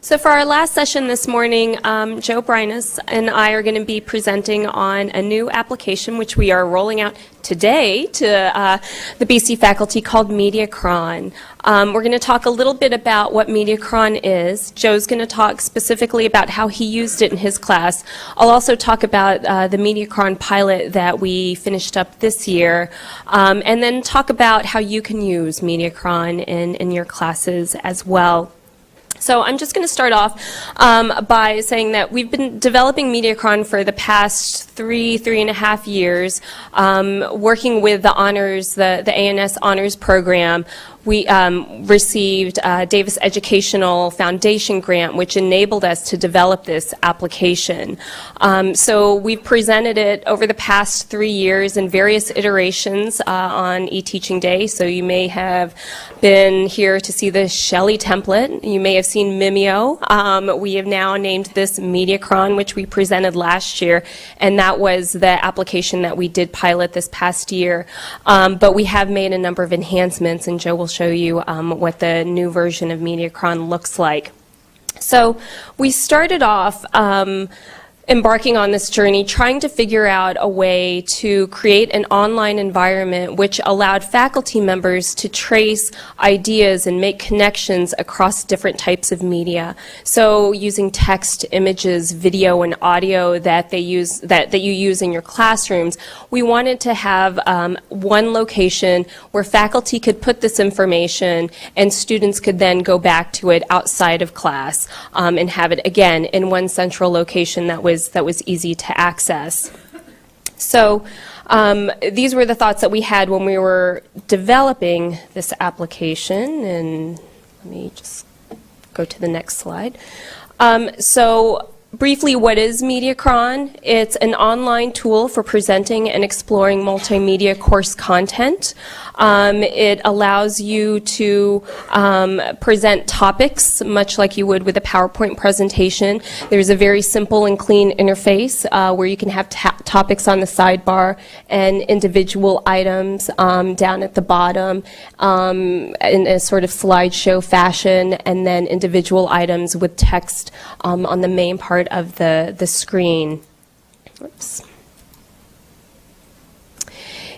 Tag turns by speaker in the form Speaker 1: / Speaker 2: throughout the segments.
Speaker 1: So for our last session this morning, Joe Breines and I are going to be presenting on a new application which we are rolling out today to the BC faculty called MediaCron. We're going to talk a little bit about what MediaCron is. Joe's going to talk specifically about how he used it in his class. I'll also talk about the MediaCron pilot that we finished up this year, and then talk about how you can use MediaCron in your classes as well. So I'm just going to start off by saying that we've been developing MediaCron for the past three and a half years, working with the honors, the ANS honors program. We received a Davis Educational Foundation grant, which enabled us to develop this application. So we've presented it over the past 3 years in various iterations on eTeaching Day. So you may have been here to see the Shelley template. You may have seen Mimeo. We have now named this MediaCron, which we presented last year, and that was the application that we did pilot this past year. But we have made a number of enhancements, and Joe will show you what the new version of MediaCron looks like. So we started off embarking on this journey trying to figure out a way to create an online environment which allowed faculty members to trace ideas and make connections across different types of media. So using text, images, video, and audio that you use in your classrooms, we wanted to have one location where faculty could put this information and students could then go back to it outside of class and have it again in one central location that was easy to access. So these were the thoughts that we had when we were developing this application, and let me just go to the next slide. So briefly, what is MediaCron? It's an online tool for presenting and exploring multimedia course content. It allows you to present topics much like you would with a PowerPoint presentation. There's a very simple and clean interface where you can have topics on the sidebar and individual items down at the bottom in a sort of slideshow fashion, and then individual items with text on the main part of the screen. Oops.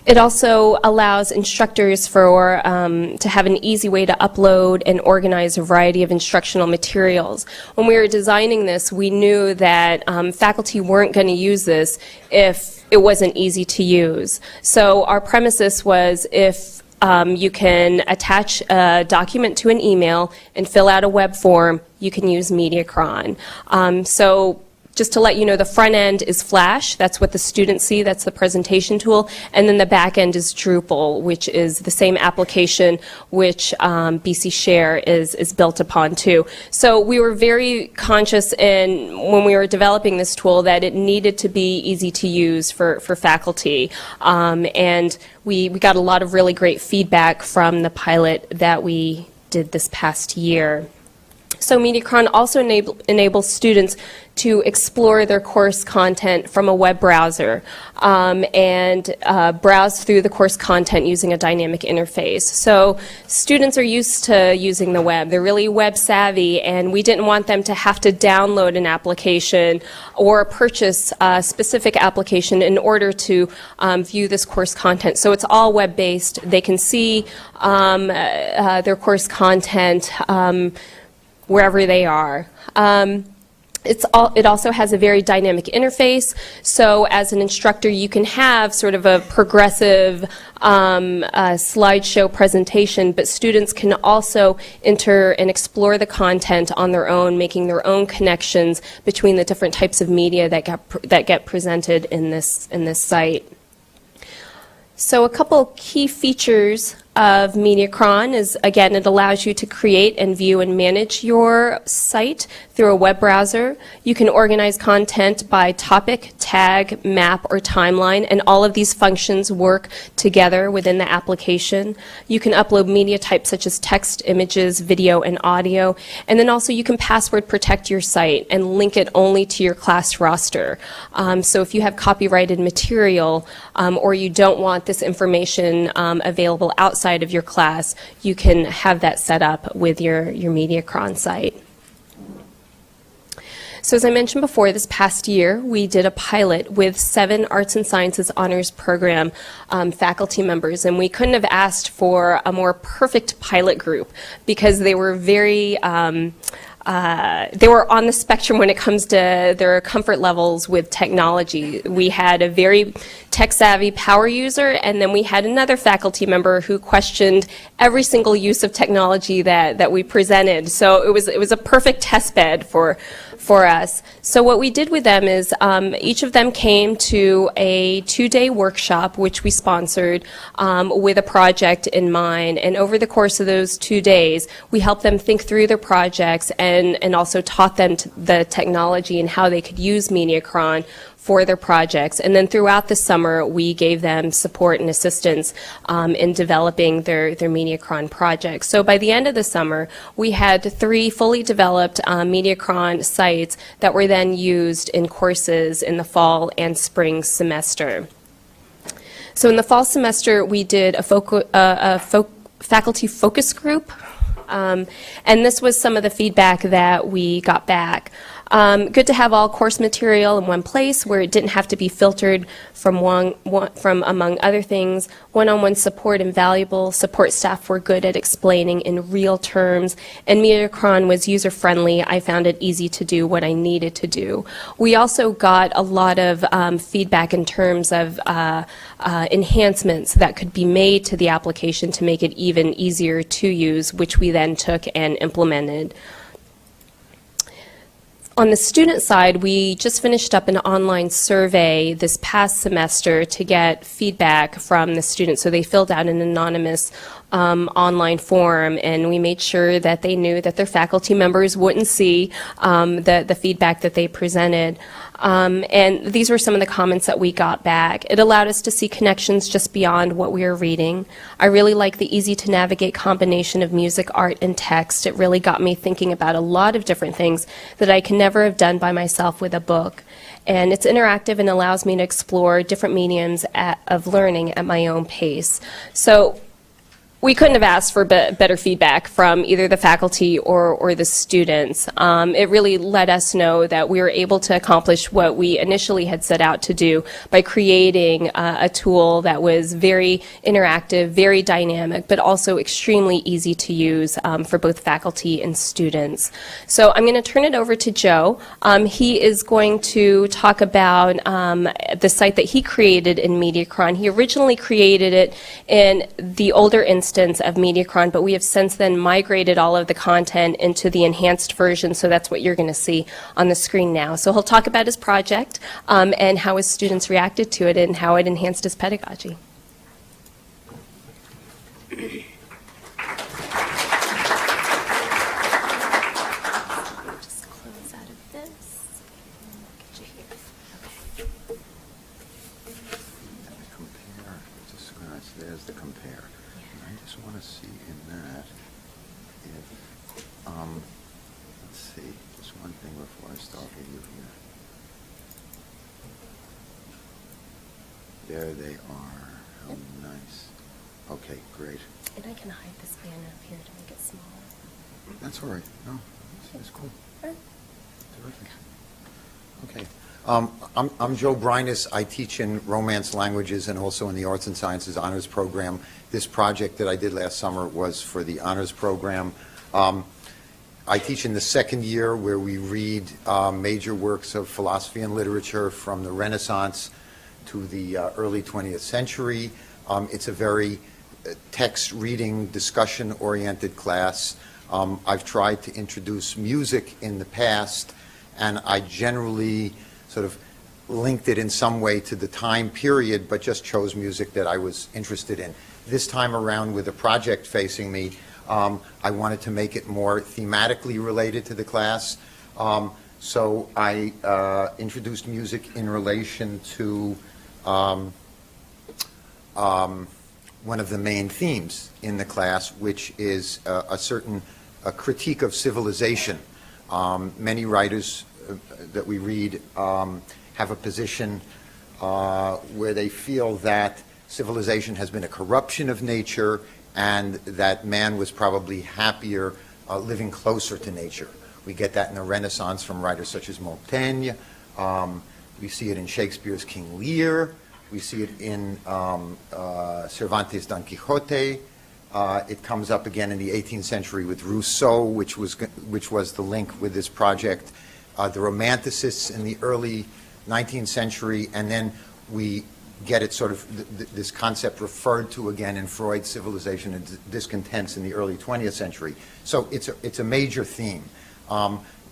Speaker 1: It also allows instructors to have an easy way to upload and organize a variety of instructional materials. When we were designing this, we knew that faculty weren't going to use this if it wasn't easy to use. So our premises was if you can attach a document to an email and fill out a web form, you can use MediaCron. So just to let you know, the front end is Flash. That's what the students see. That's the presentation tool. And then the back end is Drupal, which is the same application which BC Share is built upon too. So we were very conscious when we were developing this tool that it needed to be easy to use for faculty. And we got a lot of really great feedback from the pilot that we did this past year. So MediaCron also enables students to explore their course content from a web browser and browse through the course content using a dynamic interface. So students are used to using the web. They're really web savvy, and we didn't want them to have to download an application or purchase a specific application in order to view this course content. So it's all web-based. They can see their course content wherever they are. It also has a very dynamic interface, so as an instructor you can have sort of a progressive slideshow presentation, but students can also enter and explore the content on their own, making their own connections between the different types of media that get presented in this site. So a couple key features of MediaCron is, again, it allows you to create and view and manage your site through a web browser. You can organize content by topic, tag, map, or timeline, and all of these functions work together within the application. You can upload media types such as text, images, video, and audio, and then also you can password protect your site and link it only to your class roster. So if you have copyrighted material or you don't want this information available outside of your class, you can have that set up with your MediaCron site. So as I mentioned before, this past year, we did a pilot with 7 Arts and Sciences Honors Program faculty members, and we couldn't have asked for a more perfect pilot group because they were they were on the spectrum when it comes to their comfort levels with technology. We had a very tech-savvy power user, and then we had another faculty member who questioned every single use of technology that we presented. So it was a perfect test bed for us. So what we did with them is each of them came to a 2-day workshop, which we sponsored with a project in mind. And over the course of those 2 days, we helped them think through their projects and also taught them the technology and how they could use MediaCron for their projects. And then throughout the summer, we gave them support and assistance in developing their MediaCron projects. So by the end of the summer, we had 3 fully developed MediaCron sites that were then used in courses in the fall and spring semester. So in the fall semester, we did a faculty focus group, and this was some of the feedback that we got back. Good to have all course material in one place where it didn't have to be filtered from among other things. One-on-one support invaluable. Support staff were good at explaining in real terms, and MediaCron was user-friendly. I found it easy to do what I needed to do. We also got a lot of feedback in terms of enhancements that could be made to the application to make it even easier to use, which we then took and implemented. On the student side, we just finished up an online survey this past semester to get feedback from the students. So they filled out an anonymous online form, and we made sure that they knew that their faculty members wouldn't see the feedback that they presented. And these were some of the comments that we got back. It allowed us to see connections just beyond what we were reading. I really like the easy-to-navigate combination of music, art, and text. It really got me thinking about a lot of different things that I can never have done by myself with a book. And it's interactive and allows me to explore different mediums of learning at my own pace. So we couldn't have asked for better feedback from either the faculty or the students. It really let us know that we were able to accomplish what we initially had set out to do by creating a tool that was very interactive, very dynamic, but also extremely easy to use for both faculty and students. So I'm going to turn it over to Joe. He is going to talk about the site that he created in MediaCron. He originally created it in the older instance of MediaCron, but we have since then migrated all of the content into the enhanced version, so that's what you're going to see on the screen now. So he'll talk about his project and how his students reacted to it and how it enhanced his pedagogy. Just close out of this. Get you here.
Speaker 2: Compare, there's the compare. I just want to see in that if, let's see, just one thing before I start with you here. There they are. How nice. Okay, great.
Speaker 1: And I can hide this banner up here to make it smaller.
Speaker 2: That's all right. No, it's cool.
Speaker 1: All right.
Speaker 2: Terrific. Okay. I'm Joe Breines. I teach in Romance languages and also in the Arts and Sciences Honors Program. This project that I did last summer was for the Honors Program. I teach in the second year where we read major works of philosophy and literature from the Renaissance to the early 20th century. It's a very text reading, discussion-oriented class. I've tried to introduce music in the past, and I generally sort of linked it in some way to the time period, but just chose music that I was interested in. This time around, with a project facing me, I wanted to make it more thematically related to the class. So I introduced music in relation to one of the main themes in the class, which is a certain critique of civilization. Many writers that we read have a position where they feel that civilization has been a corruption of nature and that man was probably happier living closer to nature. We get that in the Renaissance from writers such as Montaigne. We see it in Shakespeare's King Lear. We see it in Cervantes' Don Quixote. It comes up again in the 18th century with Rousseau, which was the link with this project. The Romanticists in the early 19th century, and then we get it sort of this concept referred to again in Freud's Civilization and Discontents in the early 20th century. So it's a major theme.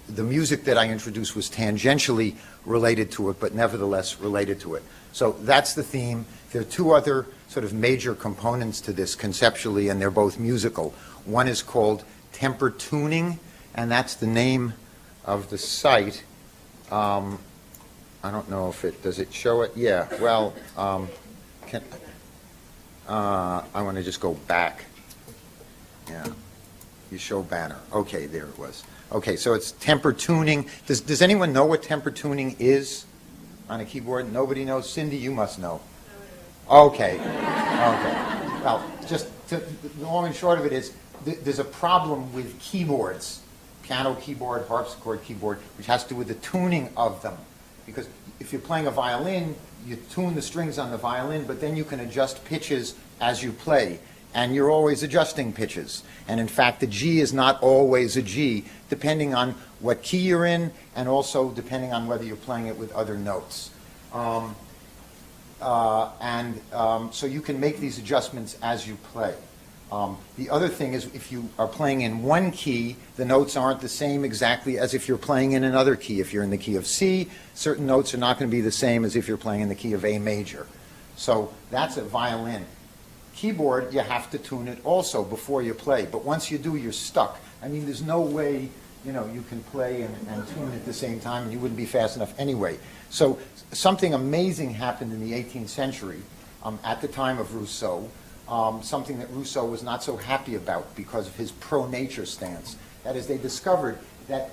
Speaker 2: The music that I introduced was tangentially related to it, but nevertheless related to it. So that's the theme. There are two other sort of major components to this conceptually, and they're both musical. One is called temper tuning, and that's the name of the site. I don't know if does it show it? Yeah, well, I want to just go back. Yeah, you show banner. Okay, there it was. Okay, so it's temper tuning. Does anyone know what temper tuning is on a keyboard? Nobody knows? Cindy, you must know. Okay. Okay. Well, the long and short of it is there's a problem with keyboards, piano keyboard, harpsichord keyboard, which has to do with the tuning of them. Because if you're playing a violin, you tune the strings on the violin, but then you can adjust pitches as you play. And you're always adjusting pitches. And in fact, the G is not always a G, depending on what key you're in, and also depending on whether you're playing it with other notes. So you can make these adjustments as you play. The other thing is, if you are playing in one key, the notes aren't the same exactly as if you're playing in another key. If you're in the key of C, certain notes are not going to be the same as if you're playing in the key of A major. So that's a violin. Keyboard, you have to tune it also before you play. But once you do, you're stuck. I mean, there's no way, you can play and tune at the same time, and you wouldn't be fast enough anyway. So something amazing happened in the 18th century at the time of Rousseau, something that Rousseau was not so happy about because of his pro-nature stance. That is, they discovered that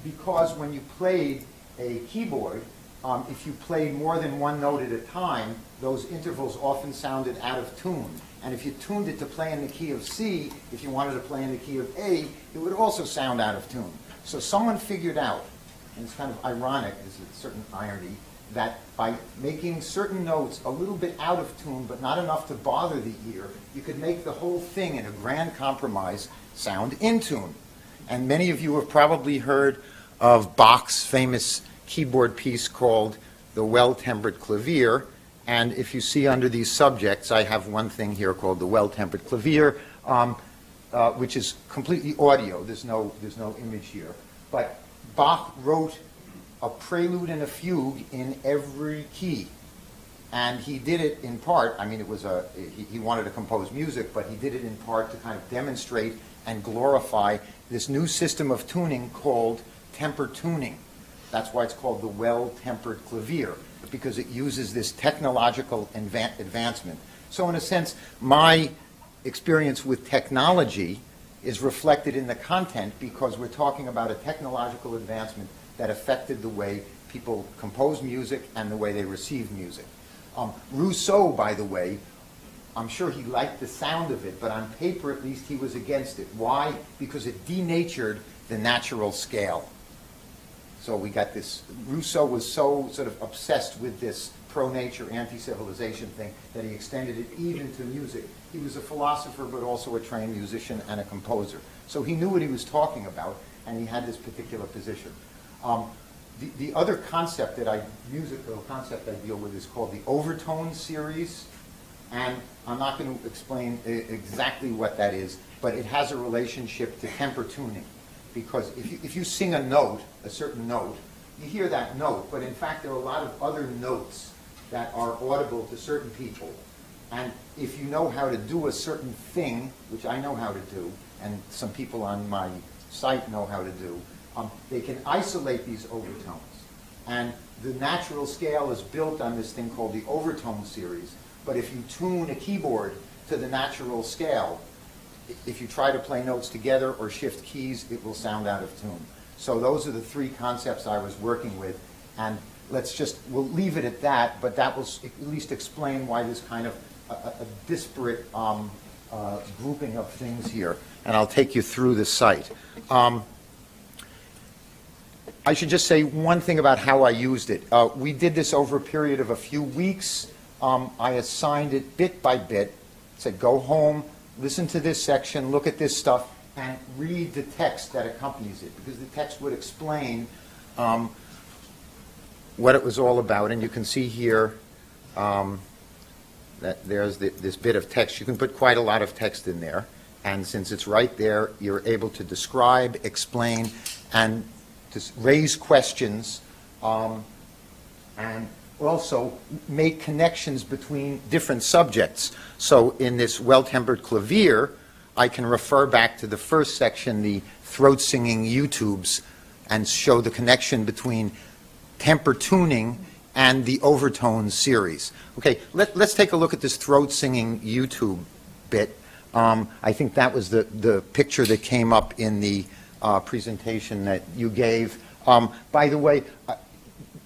Speaker 2: because when you played a keyboard, if you played more than one note at a time, those intervals often sounded out of tune. And if you tuned it to play in the key of C, if you wanted to play in the key of A, it would also sound out of tune. So someone figured out, and it's kind of ironic, there's a certain irony, that by making certain notes a little bit out of tune, but not enough to bother the ear, you could make the whole thing in a grand compromise sound in tune. And many of you have probably heard of Bach's famous keyboard piece called the Well-Tempered Clavier. And if you see under these subjects, I have one thing here called the Well-Tempered Clavier, which is completely audio. There's no image here. But Bach wrote a prelude and a fugue in every key. And he did it in part, I mean, it was he wanted to compose music, but he did it in part to kind of demonstrate and glorify this new system of tuning called temper tuning. That's why it's called the Well-Tempered Clavier, because it uses this technological advancement. So in a sense, my experience with technology is reflected in the content because we're talking about a technological advancement that affected the way people compose music and the way they receive music. Rousseau, by the way, I'm sure he liked the sound of it, but on paper at least he was against it. Why? Because it denatured the natural scale. So we got this, Rousseau was so sort of obsessed with this pro-nature, anti-civilization thing that he extended it even to music. He was a philosopher, but also a trained musician and a composer. So he knew what he was talking about, and he had this particular position. The other concept musical concept I deal with is called the overtone series, and I'm not going to explain exactly what that is, but it has a relationship to temper tuning. Because if you sing a note, a certain note, you hear that note, but in fact there are a lot of other notes that are audible to certain people. And if you know how to do a certain thing, which I know how to do, and some people on my site know how to do, they can isolate these overtones. And the natural scale is built on this thing called the overtone series. But if you tune a keyboard to the natural scale, if you try to play notes together or shift keys, it will sound out of tune. So those are the three concepts I was working with. And we'll leave it at that, but that will at least explain why there's kind of a disparate grouping of things here. And I'll take you through the site. I should just say one thing about how I used it. We did this over a period of a few weeks. I assigned it bit by bit, said go home, listen to this section, look at this stuff, and read the text that accompanies it, because the text would explain what it was all about. And you can see here that there's this bit of text. You can put quite a lot of text in there, and since it's right there, you're able to describe, explain, and to raise questions, and also make connections between different subjects. So in this Well-Tempered Clavier, I can refer back to the first section, the throat singing YouTubes, and show the connection between temper tuning and the overtones series. Okay, let's take a look at this throat singing YouTube bit. I think that was the picture that came up in the presentation that you gave. By the way,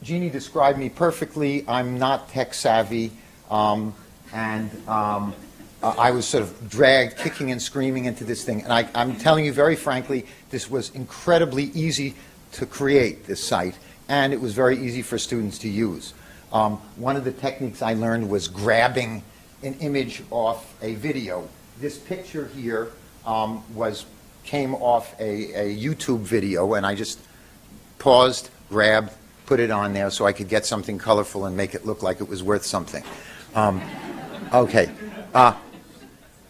Speaker 2: Jeannie described me perfectly. I'm not tech savvy, and I was sort of dragged kicking and screaming into this thing. And I'm telling you very frankly, this was incredibly easy to create, this site, and it was very easy for students to use. One of the techniques I learned was grabbing an image off a video. This picture here came off a YouTube video, and I just paused, grabbed, put it on there so I could get something colorful and make it look like it was worth something. Okay.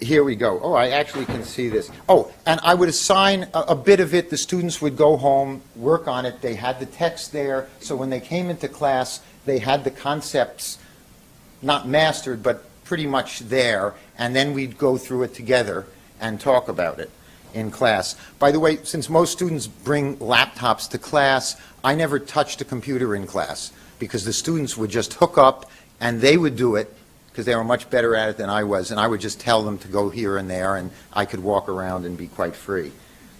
Speaker 2: Here we go. Oh, I actually can see this. Oh, and I would assign a bit of it. The students would go home, work on it. They had the text there, so when they came into class, they had the concepts not mastered, but pretty much there, and then we'd go through it together and talk about it in class. By the way, since most students bring laptops to class, I never touched a computer in class, because the students would just hook up and they would do it, because they were much better at it than I was, and I would just tell them to go here and there, and I could walk around and be quite free.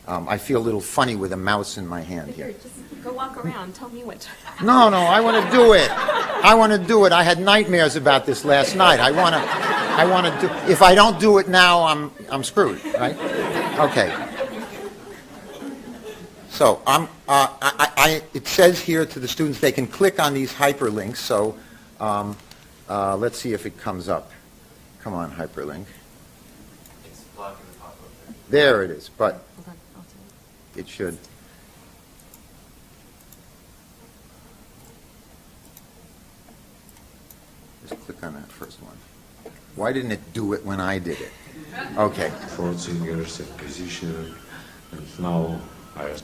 Speaker 2: I feel a little funny with a mouse in my hand here.
Speaker 1: Just go walk around. Tell me what.
Speaker 2: No, I want to do it. I want to do it. I had nightmares about this last night. I want to do. If I don't do it now, I'm screwed, right? Okay. So it says here to the students they can click on these hyperlinks. So let's see if it comes up. Come on, hyperlink.
Speaker 3: It's blocking the pop-up
Speaker 2: There it is, but
Speaker 1: Hold on, I'll do it.
Speaker 2: it should. Just click on that first one. Why didn't it do it when I did it? Okay.
Speaker 3: Four singers and position, and now I.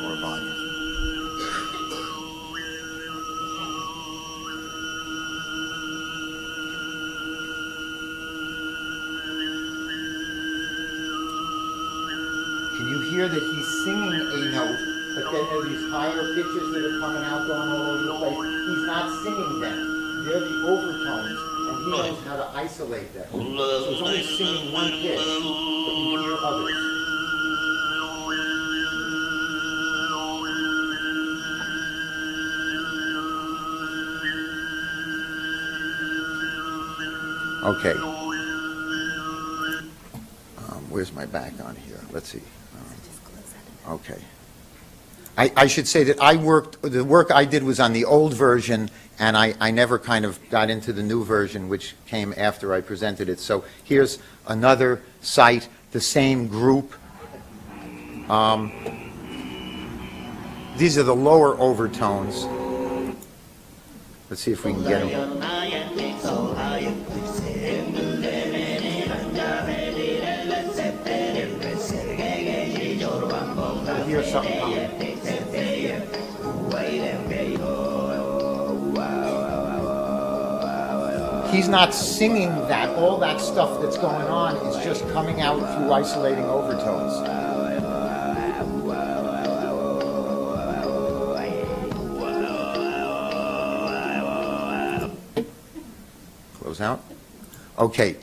Speaker 2: More volume. Can you hear that he's singing a note, but then there are these higher pitches that are coming out, going all over the place? He's not singing them. They're the overtones, and he knows how to isolate them. So he's only singing one pitch, but you hear others. Okay. Where's my back on here? Let's see. Okay. I should say that the work I did was on the old version, and I never kind of got into the new version, which came after I presented it. So here's another site, the same group. These are the lower overtones. Let's see if we can get them. Here's something coming. He's not singing that. All that stuff that's going on is just coming out through isolating overtones. Close out. Okay.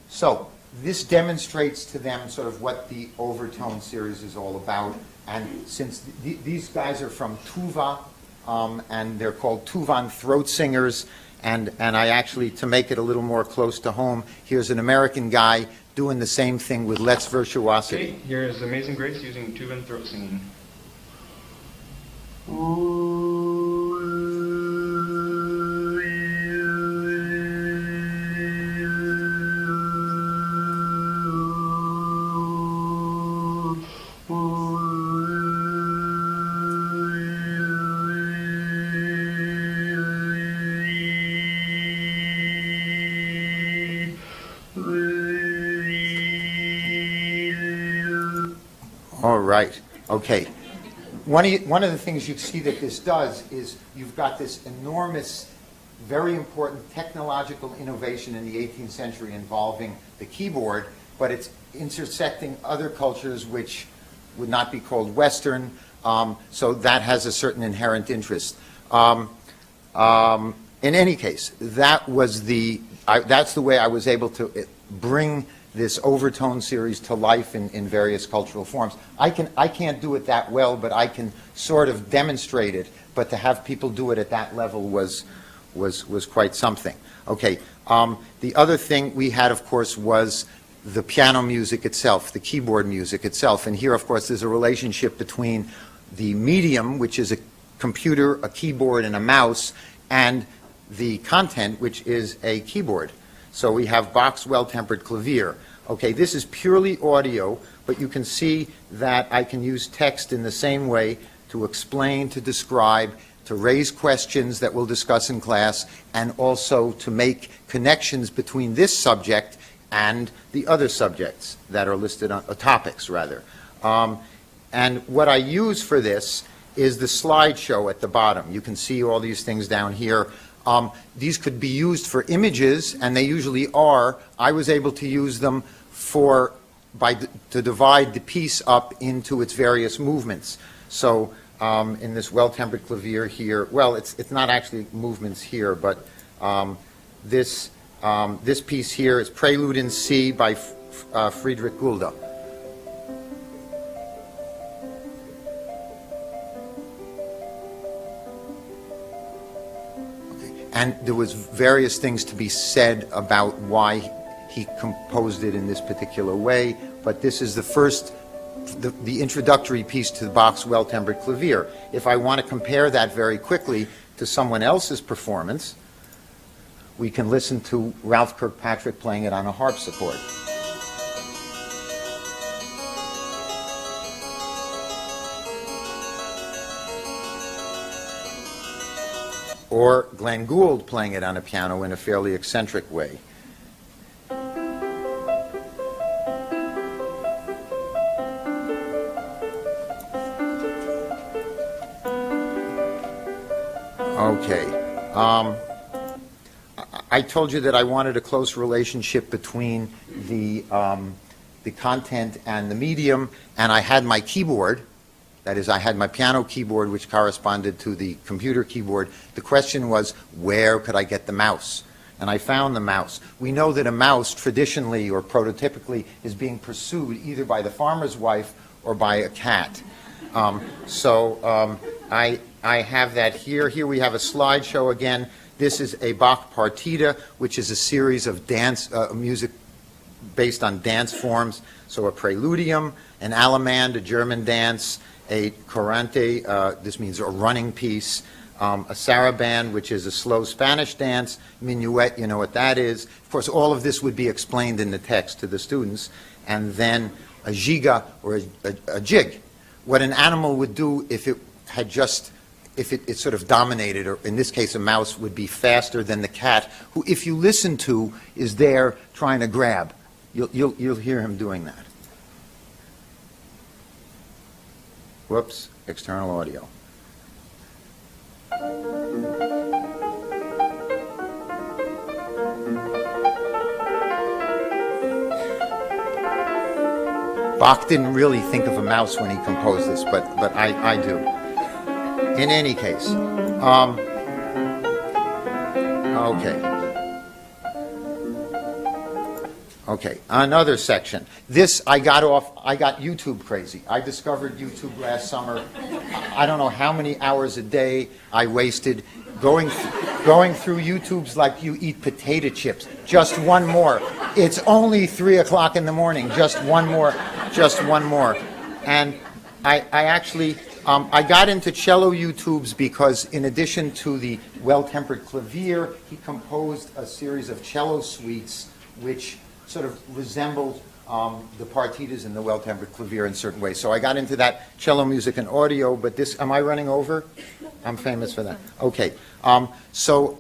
Speaker 2: So this demonstrates to them sort of what the overtone series is all about. And since these guys are from Tuva, and they're called Tuvan throat singers, And I actually, to make it a little more close to home, here's an American guy doing the same thing with Let's Virtuosity.
Speaker 4: Okay, here is Amazing Grace using tube and throat singing.
Speaker 2: All right, okay. One of the things you see that this does is you've got this enormous, very important technological innovation in the 18th century involving the keyboard, but it's intersecting other cultures which would not be called Western, so that has a certain inherent interest. In any case, that's the way I was able to bring this overtone series to life in various cultural forms. I can't do it that well, but I can sort of demonstrate it. But to have people do it at that level was quite something. Okay. The other thing we had, of course, was the piano music itself, the keyboard music itself. And here, of course, there's a relationship between the medium, which is a computer, a keyboard, and a mouse, and the content, which is a keyboard. So we have Bach's Well-Tempered Clavier. Okay, this is purely audio, but you can see that I can use text in the same way to explain, to describe, to raise questions that we'll discuss in class, and also to make connections between this subject and the other subjects that are listed on, topics rather. And what I use for this is the slideshow at the bottom. You can see all these things down here. These could be used for images, and they usually are. I was able to use them to divide the piece up into its various movements. So in this Well-Tempered Clavier here, well, it's not actually movements here, but this piece here is Prelude in C by Friedrich Gulda. And there was various things to be said about why he composed it in this particular way, but this is the first, the introductory piece to Bach's Well-Tempered Clavier. If I want to compare that very quickly to someone else's performance, we can listen to Ralph Kirkpatrick playing it on a harpsichord. Or Glenn Gould playing it on a piano in a fairly eccentric way. Okay. I told you that I wanted a close relationship between the content and the medium, and I had my keyboard. That is, I had my piano keyboard, which corresponded to the computer keyboard. The question was, where could I get the mouse? And I found the mouse. We know that a mouse, traditionally or prototypically, is being pursued either by the farmer's wife or by a cat. I have that here. Here we have a slideshow again. This is a Bach partita, which is a series of dance music based on dance forms. So a preludium, an allemande, a German dance, a corante, this means a running piece, a saraband, which is a slow Spanish dance, minuet, you know what that is. Of course, all of this would be explained in the text to the students. And then a giga, or a jig. What an animal would do if it had just, if it sort of dominated, or in this case a mouse, would be faster than the cat, who, if you listen to, is there trying to grab. You'll hear him doing that. Whoops, external audio. Bach didn't really think of a mouse when he composed this, but I do. In any case, okay, another section. This, I got YouTube crazy. I discovered YouTube last summer. I don't know how many hours a day I wasted going through. going through YouTubes like you eat potato chips. Just one more. It's only 3 o'clock in the morning. Just one more. Just one more. And I actually, I got into cello YouTubes because in addition to the Well-Tempered Clavier, he composed a series of cello suites which sort of resembled the partitas in the Well-Tempered Clavier in certain ways. So I got into that cello music and audio, but this, am I running over? I'm famous for that. Okay. So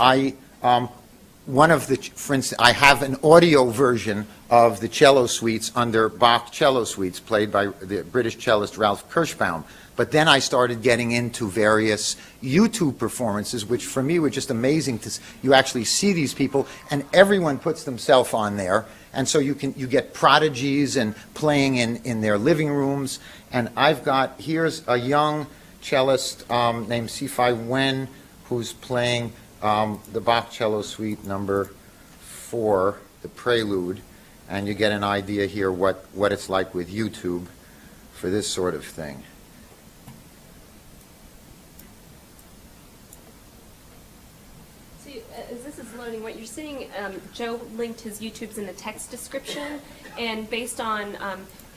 Speaker 2: one of the, for instance, I have an audio version of the cello suites under Bach cello suites played by the British cellist Ralph Kirschbaum. But then I started getting into various YouTube performances, which for me were just amazing to you actually see these people, and everyone puts themselves on there. And so you get prodigies and playing in their living rooms. And I've got, here's a young cellist named Sifai Wen, who's playing the Bach cello suite number 4, the Prelude. And you get an idea here what it's like with YouTube for this sort of thing.
Speaker 1: As this is loading, what you're seeing, Joe linked his YouTubes in the text description, and based on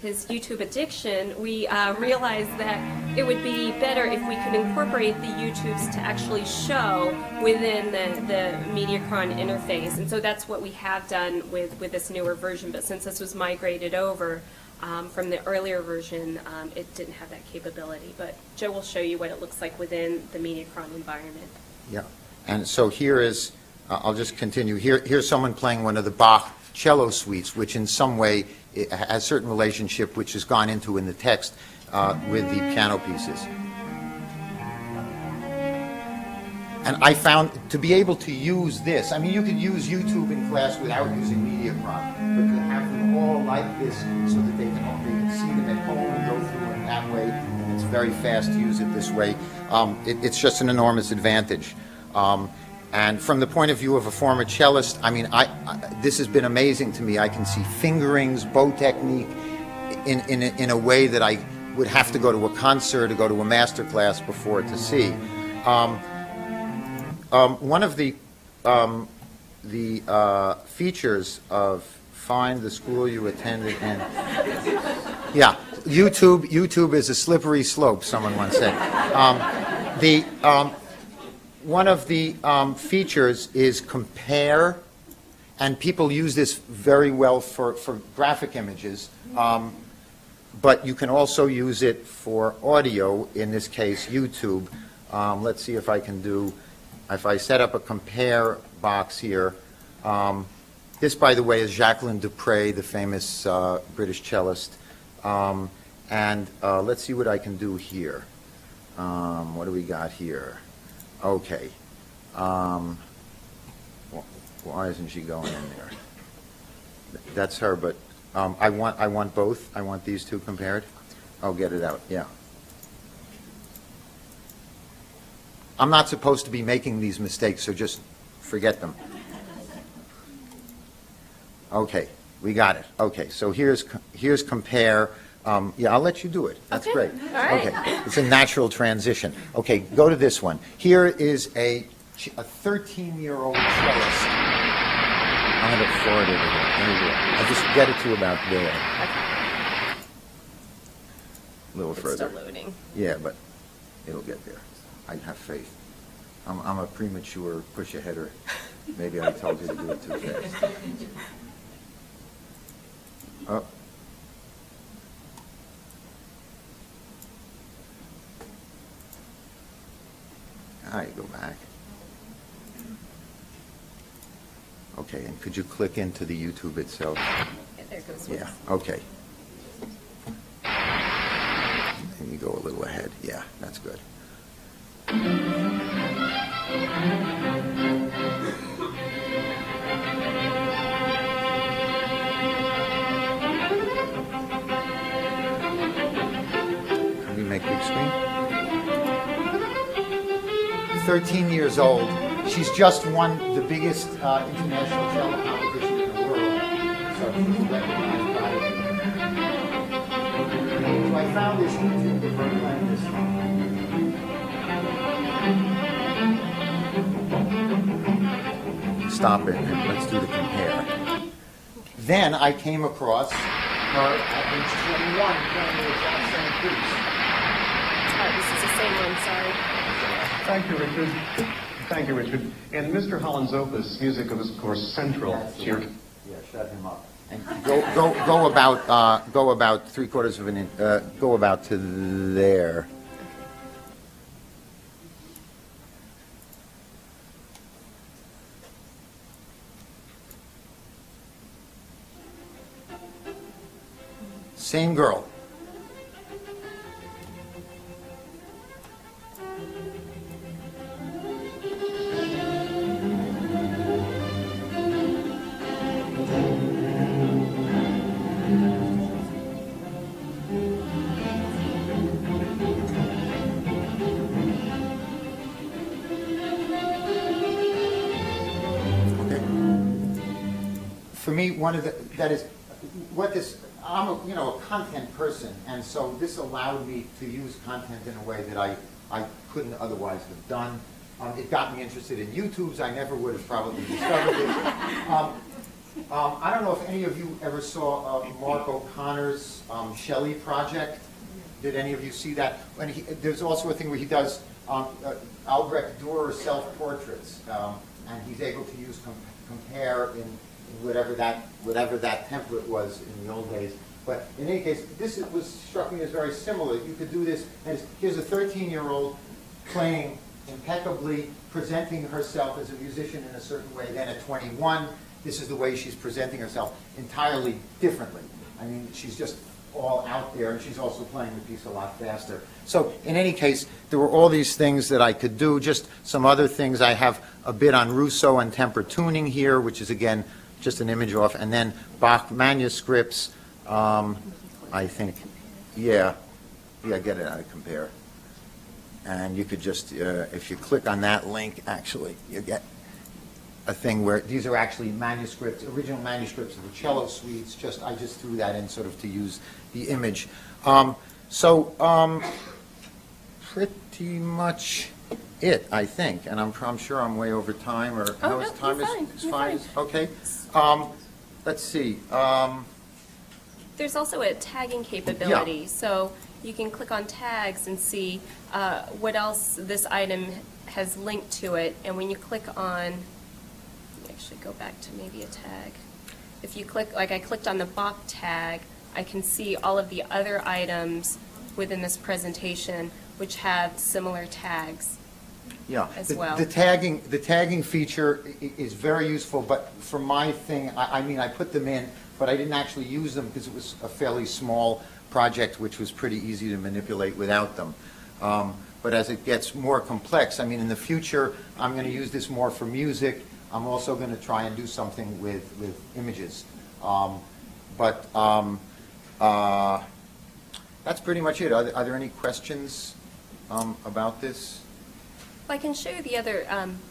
Speaker 1: his YouTube addiction, we realized that it would be better if we could incorporate the YouTubes to actually show within the MediaCron interface, and so that's what we have done with this newer version, but since this was migrated over from the earlier version, it didn't have that capability, but Joe will show you what it looks like within the MediaCron environment.
Speaker 2: Yeah. And so here is, I'll just continue. Here's someone playing one of the Bach cello suites, which in some way it has a certain relationship which has gone into in the text with the piano pieces. And I found to be able to use this, I mean, you could use YouTube in class without using MediaCron, but to have them all like this so that they can see them at home and go through it that way, and it's very fast to use it this way. It's just an enormous advantage. And from the point of view of a former cellist, I mean, this has been amazing to me. I can see fingerings, bow technique in a way that I would have to go to a concert or go to a master class before to see. One of the features of Find the School You Attended in, yeah, YouTube is a slippery slope, someone once said. One of the features is compare, and people use this very well for graphic images, but you can also use it for audio, in this case YouTube. Let's see if I can do, if I set up a compare box here. This, by the way, is Jacqueline Dupre, the famous British cellist. And let's see what I can do here. What do we got here? Okay. Why isn't she going in there? That's her, but I want both. I want these two compared. I'll get it out. Yeah. I'm not supposed to be making these mistakes, so just forget them. Okay, we got it. Okay, so here's compare. Yeah, I'll let you do it. That's
Speaker 1: Okay.
Speaker 2: great.
Speaker 1: All right.
Speaker 2: Okay, it's a natural transition. Okay, go to this one. Here is a 13-year-old cellist. I'm going to forward it again. There you go. I'll just get it to about there. A little
Speaker 1: It's
Speaker 2: further.
Speaker 1: still loading.
Speaker 2: Yeah, but it'll get there. I have faith. I'm a premature push-aheader. Maybe I told you to do it too fast. Oh. All right, go back. Okay, and could you click into the YouTube itself?
Speaker 1: Yeah, there goes.
Speaker 2: Yeah, okay. And you go a little ahead. Yeah, that's good. Can we make big screen? 13 years old. She's just won the biggest international cello competition in the world. So she's recognized by it. So I found this YouTube of her playing this song. stop it and let's do the compare. Then I came across her at age 21 playing the exact same piece.
Speaker 1: This is the same one, sorry.
Speaker 5: Thank you, Richard. Thank you, Richard. And Mr. Holland's opus, music was, of course, central to your...
Speaker 2: Yeah, shut him up. And go about 3/4 of an inch. Go about to there. Same girl. For me, I'm a content person, and so this allowed me to use content in a way that I couldn't otherwise have done. It got me interested in YouTubes. I never would have probably discovered it. I don't know if any of you ever saw Mark O'Connor's Shelley Project. Did any of you see that? There's also a thing where he does Albrecht Dürer self-portraits, and he's able to use compare in whatever that template was in the old days. But in any case, this struck me as very similar. You could do this, and here's a 13-year-old playing impeccably, presenting herself as a musician in a certain way. Then at 21, this is the way she's presenting herself entirely differently. I mean, she's just all out there, and she's also playing the piece a lot faster. So in any case, there were all these things that I could do. Just some other things. I have a bit on Rousseau and temper tuning here, which is, again, just an image off. And then Bach manuscripts, I think, yeah, get it out of compare. And you could just, if you click on that link, actually, you get a thing where these are actually manuscripts, original manuscripts of the cello suites. I just threw that in sort of to use the image. Pretty much it, I think. And I'm sure I'm way over time. Or
Speaker 1: Oh,
Speaker 2: how's
Speaker 1: no,
Speaker 2: time
Speaker 1: you're fine.
Speaker 2: is
Speaker 1: You're
Speaker 2: fine.
Speaker 1: fine.
Speaker 2: Okay. Let's see.
Speaker 1: There's also a tagging capability, so you can click on tags and see what else this item has linked to it. And when you click on, let me actually go back to maybe a tag. If you click, like I clicked on the Bach tag, I can see all of the other items within this presentation which have similar tags.
Speaker 2: Yeah,
Speaker 1: as well.
Speaker 2: The tagging feature is very useful, but for my thing, I mean, I put them in, but I didn't actually use them because it was a fairly small project, which was pretty easy to manipulate without them. But as it gets more complex, I mean, in the future, I'm going to use this more for music. I'm also going to try and do something with images. That's pretty much it. Are there any questions about this?
Speaker 1: I can show you the other,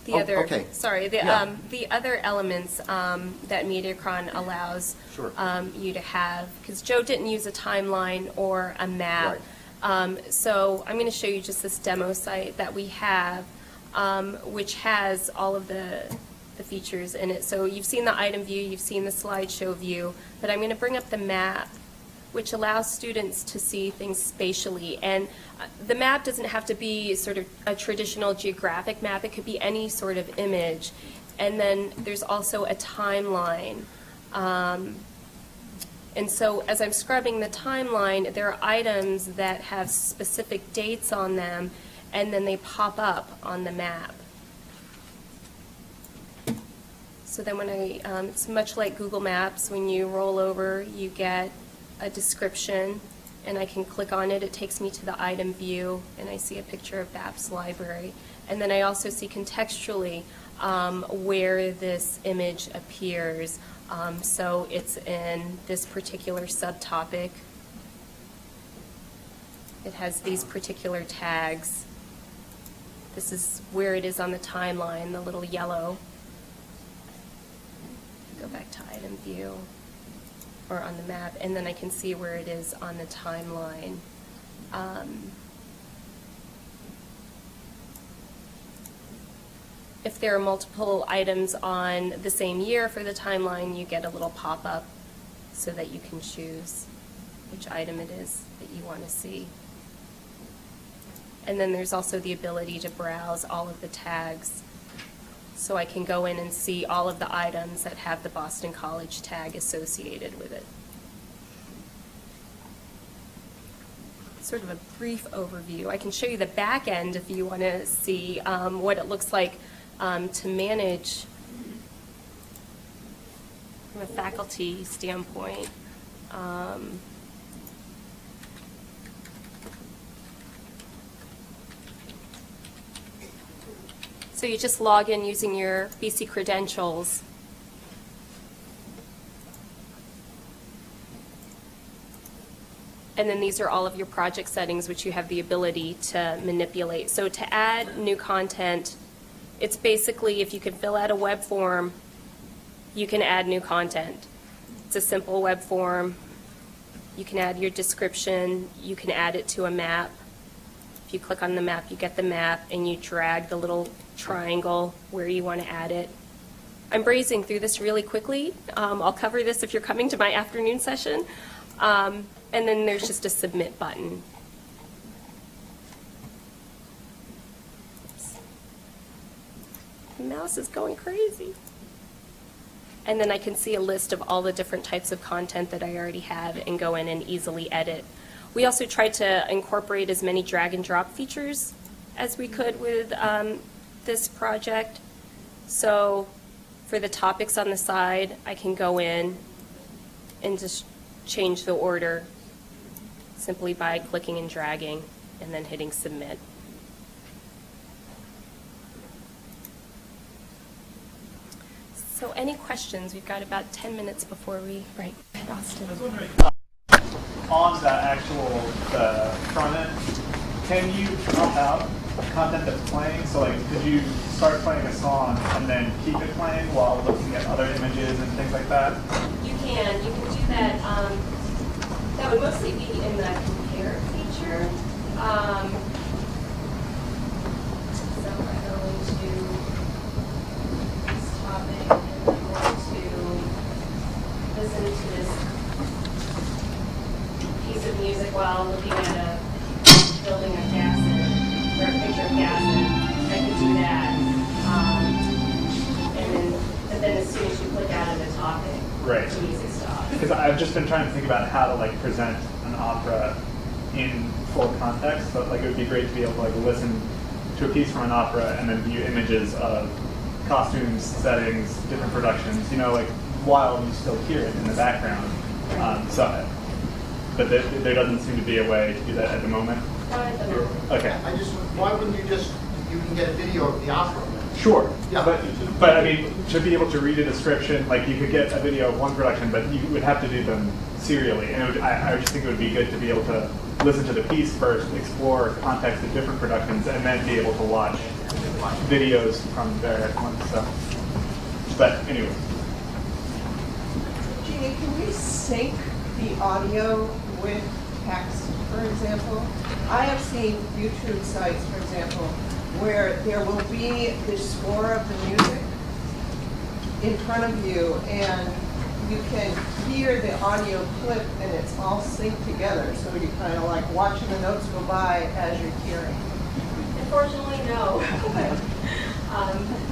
Speaker 2: okay. Yeah.
Speaker 1: the other elements that Mediacron allows
Speaker 2: Sure.
Speaker 1: you to have, because Joe didn't use a timeline or a map. So I'm going to show you just this demo site that we have, which has all of the features in it. So you've seen the item view, you've seen the slideshow view, but I'm going to bring up the map, which allows students to see things spatially. And the map doesn't have to be sort of a traditional geographic map. It could be any sort of image. And then there's also a timeline. And so as I'm scrubbing the timeline, there are items that have specific dates on them, and then they pop up on the map. So then when it's much like Google Maps. When you roll over, you get a description, and I can click on it. It takes me to the item view, and I see a picture of BAP's library. And then I also see contextually where this image appears. So it's in this particular subtopic. It has these particular tags. This is where it is on the timeline, the little yellow. Go back to item view, or on the map, and then I can see where it is on the timeline. if there are multiple items on the same year for the timeline, you get a little pop-up so that you can choose which item it is that you want to see. And then there's also the ability to browse all of the tags. So I can go in and see all of the items that have the Boston College tag associated with it. Sort of a brief overview. I can show you the back end if you want to see what it looks like to manage from a faculty standpoint. So you just log in using your BC credentials. And then these are all of your project settings, which you have the ability to manipulate. So to add new content, it's basically if you can fill out a web form, you can add new content. It's a simple web form. You can add your description. You can add it to a map. If you click on the map, you get the map, and you drag the little triangle where you want to add it. I'm breezing through this really quickly. I'll cover this if you're coming to my afternoon session. And then there's just a submit button. Oops. The mouse is going crazy. And then I can see a list of all the different types of content that I already have and go in and easily edit. We also tried to incorporate as many drag and drop features as we could with this project. So for the topics on the side, I can go in and just change the order simply by clicking and dragging and then hitting submit. So any questions? We've got about 10 minutes before we break. Austin.
Speaker 6: I was wondering, on the actual front end, can you drop out content that's playing? So like, did you start playing a song and then keep it playing while looking at other images and things like that?
Speaker 1: You can do that. That would mostly be in the compare feature. So if I go into this topic and I want to listen to this piece of music while looking at a building of Gaston or a picture of Gaston, I can do that. But then as soon as you click out of the topic,
Speaker 6: Right.
Speaker 1: the music stops.
Speaker 6: Because I've just been trying to think about how to like present an opera in full context, but like it would be great to be able to like listen to a piece from an opera and then view images of costumes, settings, different productions, you know, like while you still hear it in the background. But there doesn't seem to be a way to do that at the moment.
Speaker 1: Not at the moment.
Speaker 6: Okay.
Speaker 7: Why wouldn't you can get a video of the opera?
Speaker 6: Sure.
Speaker 7: Yeah.
Speaker 6: But I mean, to be able to read a description, like you could get a video of one production, but you would have to do them serially. And I just think it would be good to be able to listen to the piece first, explore context of different productions, and then be able to watch videos from various ones. So, but anyway.
Speaker 8: Jeannie, can we sync the audio with text, for example? I have seen YouTube sites, for example, where there will be the score of the music in front of you, and you can hear the audio clip, and it's all synced together, so you're kind of like watching the notes go by as you're hearing.
Speaker 1: Unfortunately, no.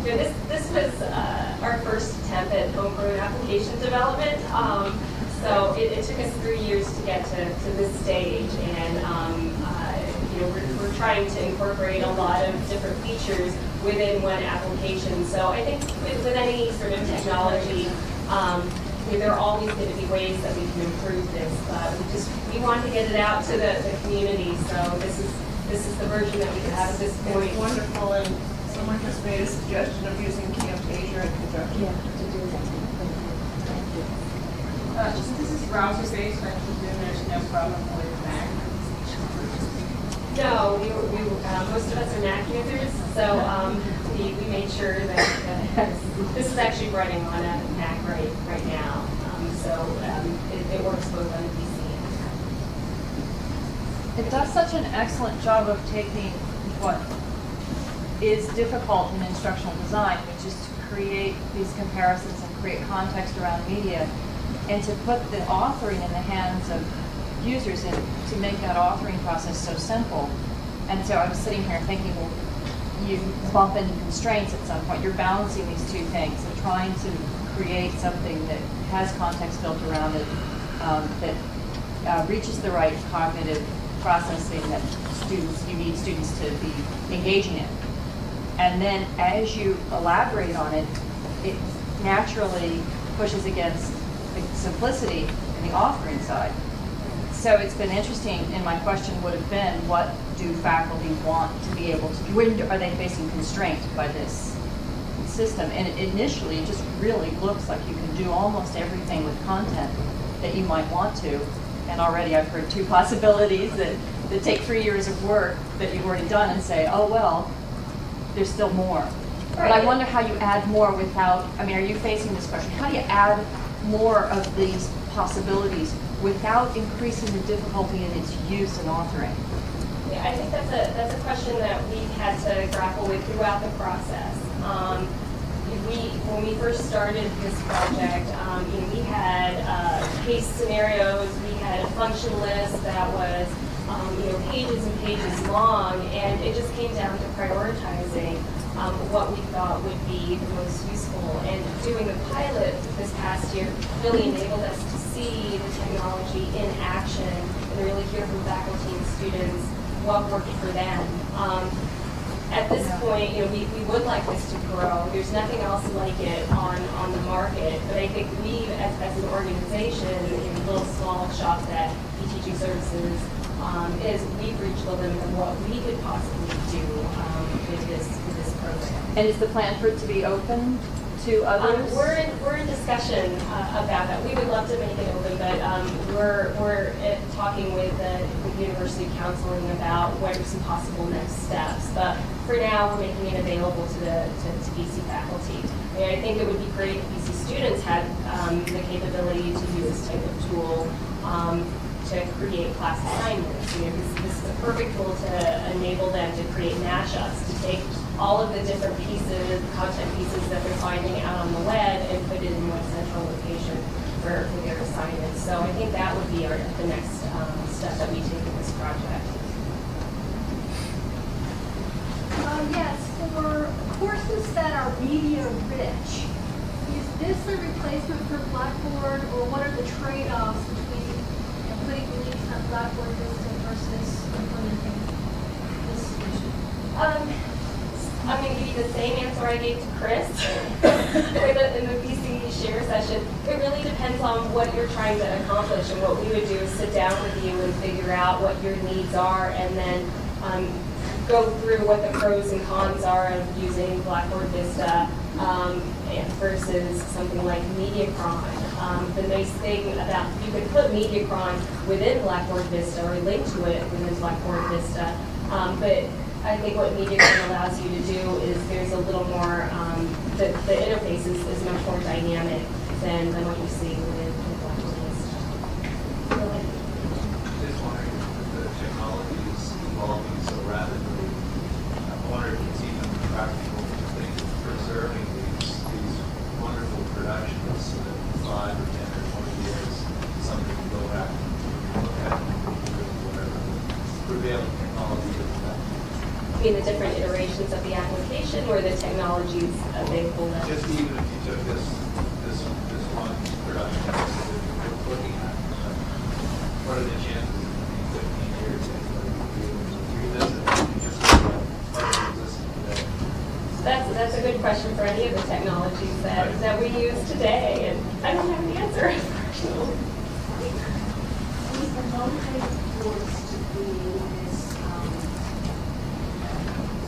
Speaker 1: This was our first attempt at homegrown application development. So it took us 3 years to get to this stage, and we're trying to incorporate a lot of different features within one application. So I think with any sort of technology, there are always going to be ways that we can improve this. We want to get it out to the community. So this is the version that we can have at this point.
Speaker 8: It's wonderful, and someone just made a suggestion of using Camtasia in conjunction.
Speaker 1: Yeah, to do that. Thank you.
Speaker 9: This is browser-based, I presume there's no problem with Mac.
Speaker 1: No, most of us are Mac users, so we made sure that this is actually running on a Mac right now. It works both on the PC and
Speaker 9: It does such an excellent job of taking what
Speaker 10: is difficult in instructional design, which is to create these comparisons and create context around media, and to put the authoring in the hands of users and to make that authoring process so simple. And so I was sitting here thinking, well, you bump into constraints at some point. You're balancing these two things and trying to create something that has context built around it, that reaches the right cognitive processing that you need students to be engaging in. And then as you elaborate on it, it naturally pushes against the simplicity in the authoring side. So it's been interesting, and my question would have been, what do faculty want to be able to do? When are they facing constraint by this system? And initially, it just really looks like you can do almost everything with content that you might want to. And already I've heard two possibilities that take 3 years of work that you've already done and say, oh, well, there's still more. But I wonder how you add more without, I mean, are you facing this question? How do you add more of these possibilities without increasing the difficulty in its use and authoring?
Speaker 1: Yeah, I think that's a question that we've had to grapple with throughout the process. When we first started this project, we had case scenarios, we had a function list that was pages and pages long, and it just came down to prioritizing what we thought would be the most useful. And doing the pilot this past year really enabled us to see the technology in action and really hear from faculty and students what worked for them. At this point, we would like this to grow. There's nothing else like it on the market, but I think we, as an organization, a little small shop at eTeaching Services, is we've reached the limit of what we could possibly do with this program.
Speaker 10: And is the plan for it to be open to others?
Speaker 1: We're in discussion about that. We would love to make it open, but we're talking with the university counseling about what are some possible next steps. But for now, we're making it available to BC faculty. I think it would be great if BC students had the capability to use this type of tool to create class assignments. This is a perfect tool to enable them to create mashups, to take all of the different pieces, content pieces that they're finding out on the web and put it in one central location for their assignments. So I think that would be the next step that we take in this project.
Speaker 11: Yes, for courses that are media rich, is this a replacement for Blackboard, or what are the trade-offs between putting links on Blackboard Vista versus implementing this solution?
Speaker 1: I'm going to give you the same answer I gave to Chris in the BC share session. It really depends on what you're trying to accomplish, and what we would do is sit down with you and figure out what your needs are, and then go through what the pros and cons are of using Blackboard Vista versus something like MediaCron. The nice thing about, you can put MediaCron within Blackboard Vista or link to it within Blackboard Vista, but I think what MediaCron allows you to do is there's a little more, the interface is much more dynamic than what you see with Blackboard Vista.
Speaker 12: Just wondering, the technology is evolving so rapidly. I wonder if it's even practical to think of preserving these wonderful productions so that 5 or 10 or 20 years, somebody can go back and look at them or whatever the prevailing technology is.
Speaker 1: In the different iterations of the application or the technologies available now?
Speaker 12: Just even if you took this one production that you're looking at, what are the chances in 15 years that you'll revisit it and just existing today?
Speaker 1: That's a good question for any of the technologies that we use today, and I don't have the answer.
Speaker 11: Was the motivating force to be this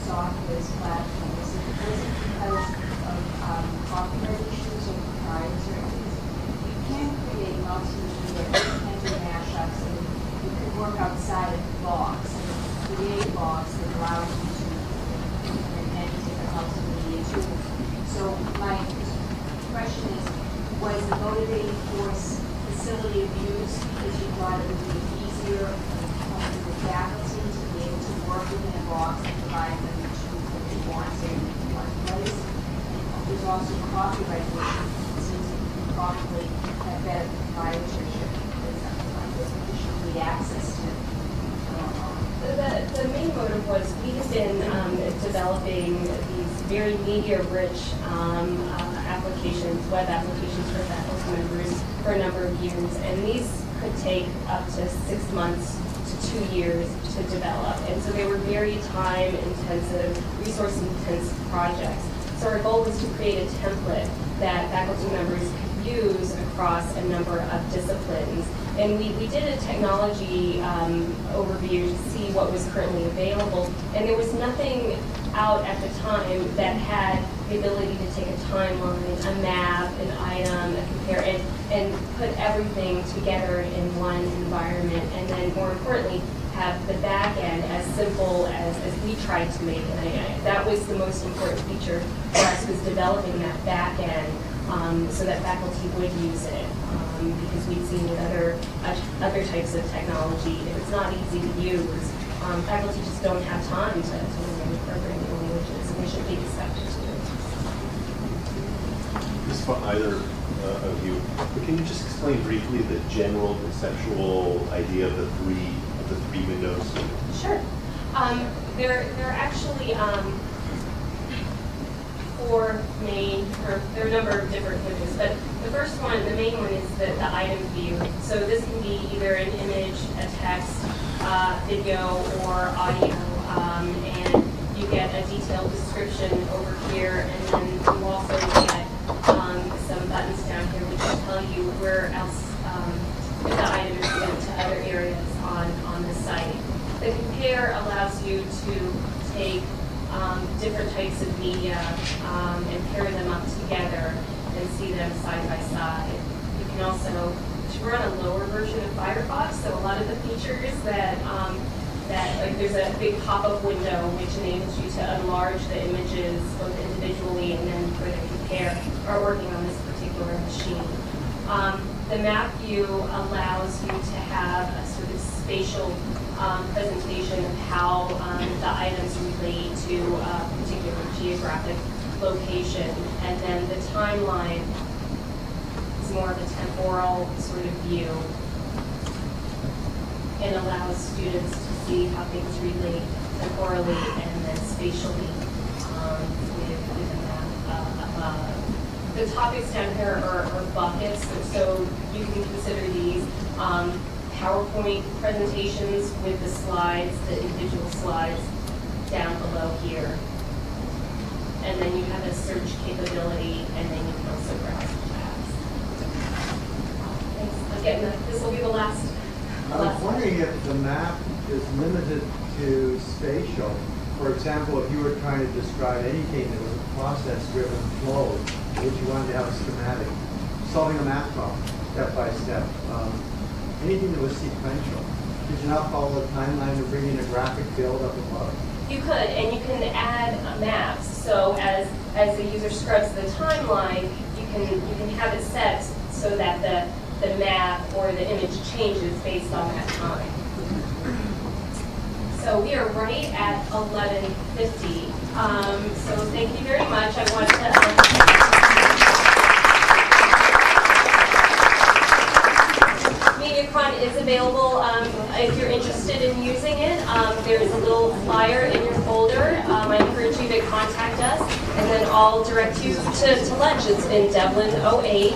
Speaker 11: software platform? Was it because of copyright issues or proprietary? You can create multimedia, you can do mashups, and you can work outside of the box and create a box that allows you to implement many different multimedia tools. So my question is, was the motivating force facility of use because you thought it would be easier for the faculty to be able to work within a box and provide them the tools that they want? also copyright issues. It seems that you can probably have better proprietorship with something like this, but there should be access to it.
Speaker 1: The main motive was we have been developing these very media-rich applications, web applications for faculty members for a number of years, and these could take up to 6 months to 2 years to develop. And so they were very time-intensive, resource-intensive projects. So our goal was to create a template that faculty members could use across a number of disciplines. And we did a technology overview to see what was currently available, and there was nothing out at the time that had the ability to take a timeline, a map, an item, a compare, and put everything together in one environment, and then more importantly, have the back end as simple as we tried to make it. That was the most important feature for us, was developing that back end so that faculty would use it. Because we've seen with other types of technology, if it's not easy to use, faculty just don't have time to learn the programming languages, and they should be expected to.
Speaker 13: This is for either of you, but can you just explain briefly the general conceptual idea of the three windows?
Speaker 1: Sure. There are actually four main, or there are a number of different windows, but the first one, the main one, is the item view. So this can be either an image, a text, video, or audio, and you get a detailed description over here, and then you also get some buttons down here which will tell you where else if the item is linked to other areas on the site. The compare allows you to take different types of media and pair them up together and see them side by side. You can also run a lower version of Firefox, so a lot of the features that like there's a big pop-up window which enables you to enlarge the images both individually and then for the compare are working on this particular machine. The map view allows you to have a sort of spatial presentation of how the items relate to a particular geographic location, and then the timeline is more of a temporal sort of view and allows students to see how things relate temporally and then spatially with the map above. The topics down here are buckets, so you can consider these PowerPoint presentations with the slides, the individual slides down below here. And then you have a search capability, and then you can also browse the tabs. Thanks. Again, this will be the last.
Speaker 14: I was wondering if the map is limited to spatial. For example, if you were trying to describe anything that was a process-driven flow, which you wanted to have a schematic, solving a math problem, step by step, anything that was sequential. Did you not follow the timeline of bringing a graphic build up above?
Speaker 1: You could, and you can add maps. So as the user scrubs the timeline, you can have it set so that the map or the image changes based on that time. So we are right at 11:50. So thank you very much. I wanted to. MediaCron is available if you're interested in using it. There is a little flyer in your folder. I encourage you to contact us, and then I'll direct you to lunch. It's in Devlin 08.